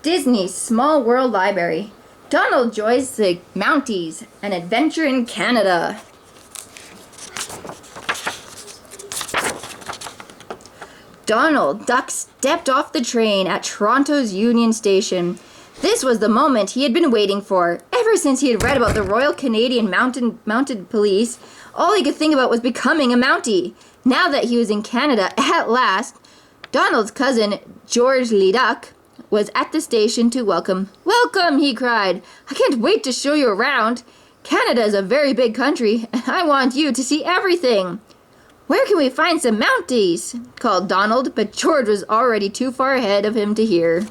Disney's Small World Library. Donald joins the Mounties, an adventure in Canada. Donald Duck stepped off the train at Toronto's Union Station. This was the moment he had been waiting for. Ever since he had read about the Royal Canadian Mounted Police, all he could think about was becoming a Mountie. Now that he was in Canada at last, Donald's cousin, George Leduc, was at the station to welcome. "Welcome," he cried. "I can't wait to show you around. Canada is a very big country, and I want you to see everything." "Where can we find some Mounties?" called Donald, but George was already too far ahead of him to hear.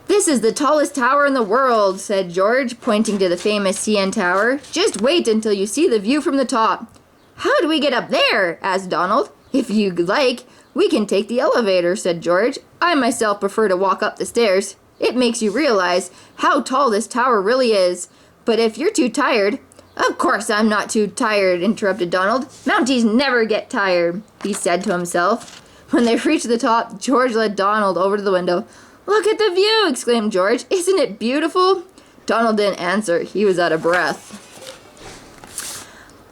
"This is the tallest tower in the world," said George, pointing to the famous CN Tower. "Just wait until you see the view from the top." "How do we get up there?" asked Donald. "If you like, we can take the elevator," said George. "I myself prefer to walk up the stairs. It makes you realize how tall this tower really is. But if you're too tired—" "Of course I'm not too tired," interrupted Donald. "Mounties never get tired," he said to himself. When they reached the top, George led Donald over to the window. "Look at the view!" exclaimed George. "Isn't it beautiful?" Donald didn't answer. He was out of breath.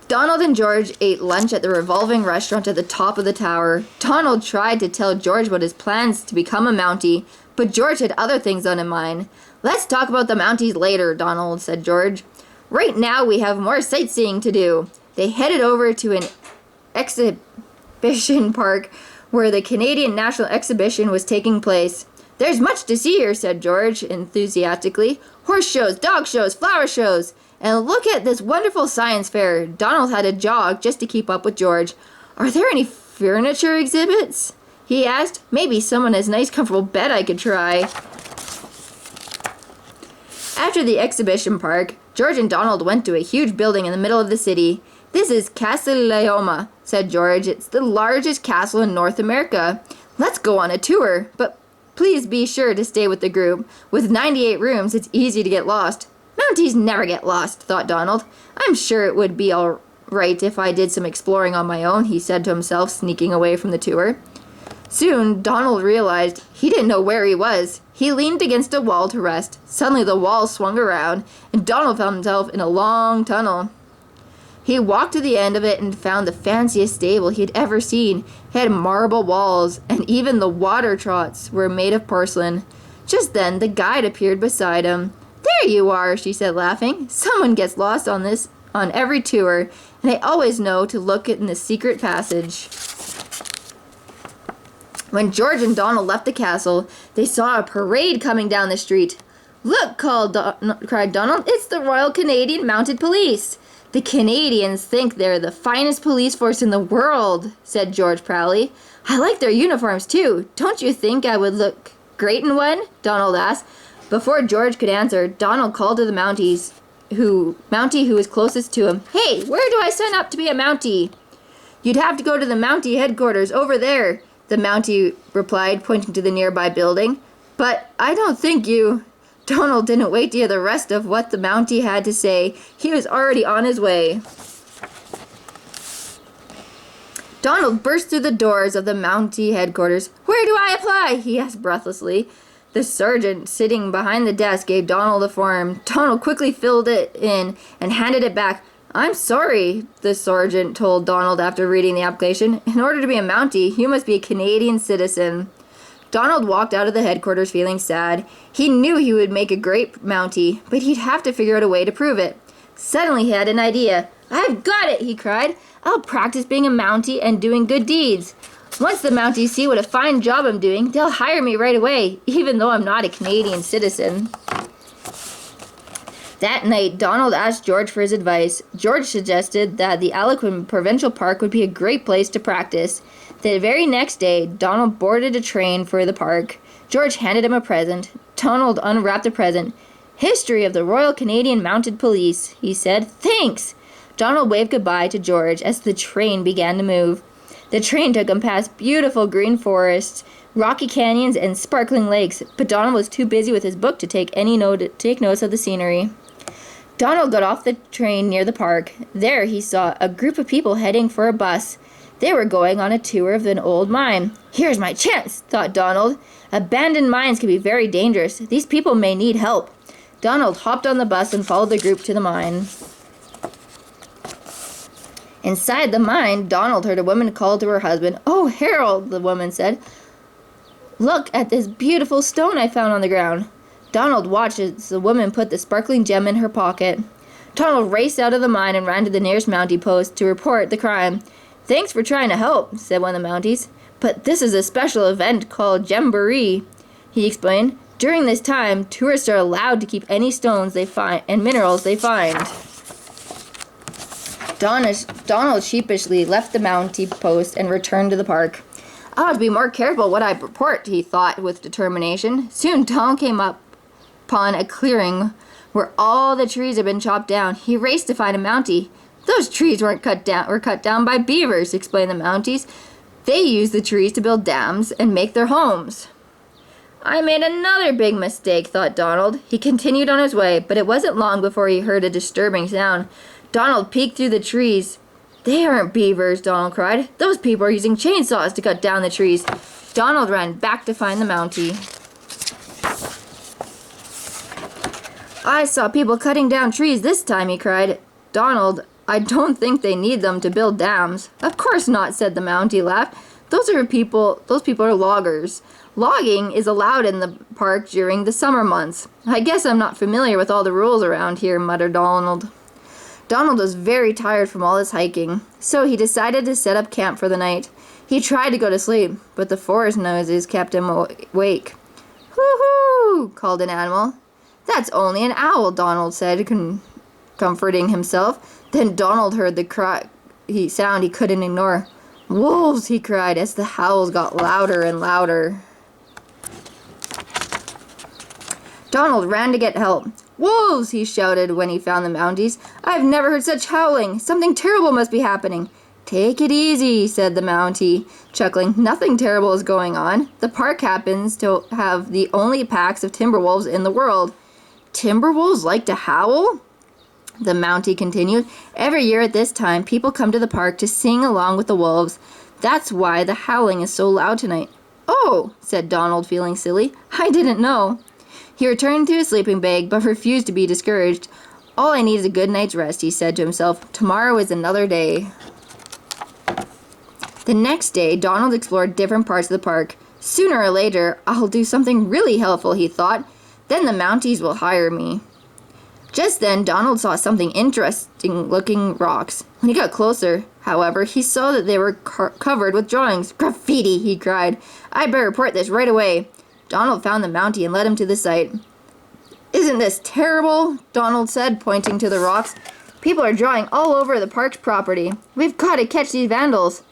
Donald and George ate lunch at the revolving restaurant at the top of the tower. Donald tried to tell George about his plans to become a Mountie, but George had other things on his mind. "Let's talk about the Mounties later," Donald said. George, "right now we have more sightseeing to do." They headed over to an exhibition park where the Canadian National Exhibition was taking place. "There's much to see here," said George enthusiastically. "Horse shows, dog shows, flower shows. And look at this wonderful science fair." Donald had to jog just to keep up with George. "Are there any furniture exhibits?" he asked. "Maybe someone has a nice comfortable bed I could try." After the exhibition park, George and Donald went to a huge building in the middle of the city. "This is Casa Loma," said George. "It's the largest castle in North America. Let's go on a tour, but please be sure to stay with the group. With 98 rooms, it's easy to get lost." "Mounties never get lost," thought Donald. "I'm sure it would be all right if I did some exploring on my own," he said to himself, sneaking away from the tour. Soon, Donald realized he didn't know where he was. He leaned against a wall to rest. Suddenly, the wall swung around, and Donald found himself in a long tunnel. He walked to the end of it and found the fanciest stable he had ever seen. It had marble walls, and even the water troughs were made of porcelain. Just then, the guide appeared beside him. "There you are," she said, laughing. "Someone gets lost on every tour, and I always know to look in the secret passage." When George and Donald left the castle, they saw a parade coming down the street. "Look!" cried Donald. "It's the Royal Canadian Mounted Police." "The Canadians think they're the finest police force in the world," said George proudly. "I like their uniforms, too. Don't you think I would look great in one?" Donald asked. Before George could answer, Donald called to the Mountie who was closest to him. "Hey, where do I sign up to be a Mountie?" "You'd have to go to the Mountie headquarters over there," the Mountie replied, pointing to the nearby building. "But I don't think you—" Donald didn't wait to hear the rest of what the Mountie had to say. He was already on his way. Donald burst through the doors of the Mountie headquarters. "Where do I apply?" he asked breathlessly. The sergeant sitting behind the desk gave Donald a form. Donald quickly filled it in and handed it back. "I'm sorry," the sergeant told Donald after reading the application. "In order to be a Mountie, you must be a Canadian citizen." Donald walked out of the headquarters feeling sad. He knew he would make a great Mountie, but he'd have to figure out a way to prove it. Suddenly he had an idea. "I've got it!" he cried. "I'll practice being a Mountie and doing good deeds. Once the Mounties see what a fine job I'm doing, they'll hire me right away, even though I'm not a Canadian citizen." That night, Donald asked George for his advice. George suggested that the Alouquin Provincial Park would be a great place to practice. The very next day, Donald boarded a train for the park. George handed him a present. Donald unwrapped the present. "History of the Royal Canadian Mounted Police," he said. "Thanks." Donald waved goodbye to George as the train began to move. The train took him past beautiful green forests, rocky canyons, and sparkling lakes, but Donald was too busy with his book to take notes of the scenery. Donald got off the train near the park. There he saw a group of people heading for a bus. They were going on a tour of an old mine. "Here's my chance," thought Donald. Abandoned mines can be very dangerous. These people may need help. Donald hopped on the bus and followed the group to the mine. Inside the mine, Donald heard a woman call to her husband. "Oh, Harold," the woman said. "Look at this beautiful stone I found on the ground." Donald watched as the woman put the sparkling gem in her pocket. Donald raced out of the mine and ran to the nearest Mountie post to report the crime. "Thanks for trying to help," said one of the Mounties. "But this is a special event called Jamboree," he explained. "During this time, tourists are allowed to keep any stones they find and minerals they find." Donald sheepishly left the Mountie post and returned to the park. "I ought to be more careful what I report," he thought with determination. Soon Donald came upon a clearing where all the trees had been chopped down. He raced to find a Mountie. "Those trees were cut down by beavers," explained the Mounties. "They used the trees to build dams and make their homes." "I made another big mistake," thought Donald. He continued on his way, but it wasn't long before he heard a disturbing sound. Donald peeked through the trees. "They aren't beavers," Donald cried. "Those people are using chainsaws to cut down the trees." Donald ran back to find the Mountie. "I saw people cutting down trees this time," he cried. "Donald, I don't think they need them to build dams." "Of course not," said the Mountie, laughed. Those people are loggers. Logging is allowed in the park during the summer months." "I guess I'm not familiar with all the rules around here," muttered Donald. Donald was very tired from all his hiking, so he decided to set up camp for the night. He tried to go to sleep, but the forest noises kept him awake. "Hoo-hoo!" called an animal. "That's only an owl," Donald said, comforting himself. Then Donald heard the sound he couldn't ignore. "Wolves!" he cried as the howls got louder and louder. Donald ran to get help. "Wolves!" he shouted when he found the Mounties. "I've never heard such howling. Something terrible must be happening." "Take it easy," said the Mountie, chuckling. "Nothing terrible is going on. The park happens to have the only packs of timber wolves in the world." "Timber wolves like to howl?" the Mountie continued. "Every year at this time, people come to the park to sing along with the wolves. That's why the howling is so loud tonight." "Oh," said Donald, feeling silly. "I didn't know." He returned to his sleeping bag, but refused to be discouraged. "All I need is a good night's rest," he said to himself. "Tomorrow is another day." The next day, Donald explored different parts of the park. "Sooner or later, I'll do something really helpful," he thought. "Then the Mounties will hire me." Just then, Donald saw something interesting-looking rocks. When he got closer, however, he saw that they were covered with drawings. "Graffiti!" he cried. "I'd better report this right away." Donald found the Mountie and led him to the site. "Isn't this terrible?" Donald said, pointing to the rocks. "People are drawing all over the park's property. We've got to catch these vandals."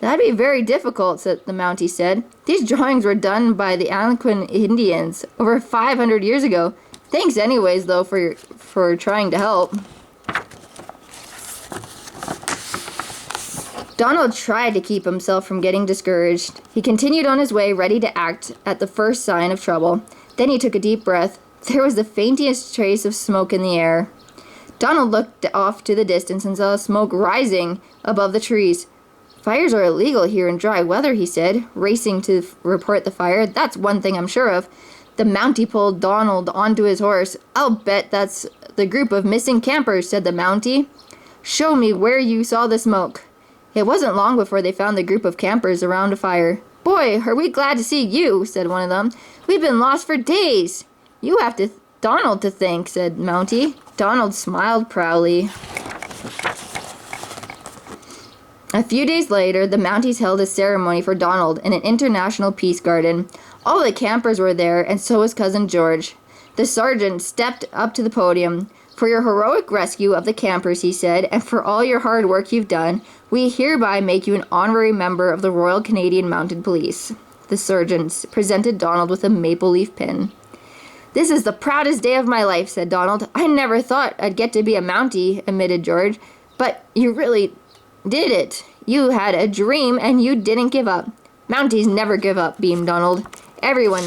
"That'd be very difficult," the Mountie said. "These drawings were done by the Algonquin Indians over 500 years ago. Thanks anyways, though, for trying to help." Donald tried to keep himself from getting discouraged. He continued on his way, ready to act at the first sign of trouble. Then he took a deep breath. There was the faintest trace of smoke in the air. Donald looked off to the distance and saw smoke rising above the trees. "Fires are illegal here in dry weather," he said, racing to report the fire. "That's one thing I'm sure of." The Mountie pulled Donald onto his horse. "I'll bet that's the group of missing campers," said the Mountie. "Show me where you saw the smoke." It wasn't long before they found the group of campers around a fire. "Boy, are we glad to see you," said one of them. "We've been lost for days." "You have Donald to thank," said Mountie. Donald smiled proudly. A few days later, the Mounties held a ceremony for Donald in an international peace garden. All the campers were there, and so was Cousin George. The sergeant stepped up to the podium. "For your heroic rescue of the campers," he said, "and for all your hard work you've done, we hereby make you an honorary member of the Royal Canadian Mounted Police." The sergeant presented Donald with a maple leaf pin. "This is the proudest day of my life," said Donald. "I never thought I'd get to be a Mountie," admitted George. "But you really did it. You had a dream and you didn't give up." "Mounties never give up," beamed Donald. "Everyone knows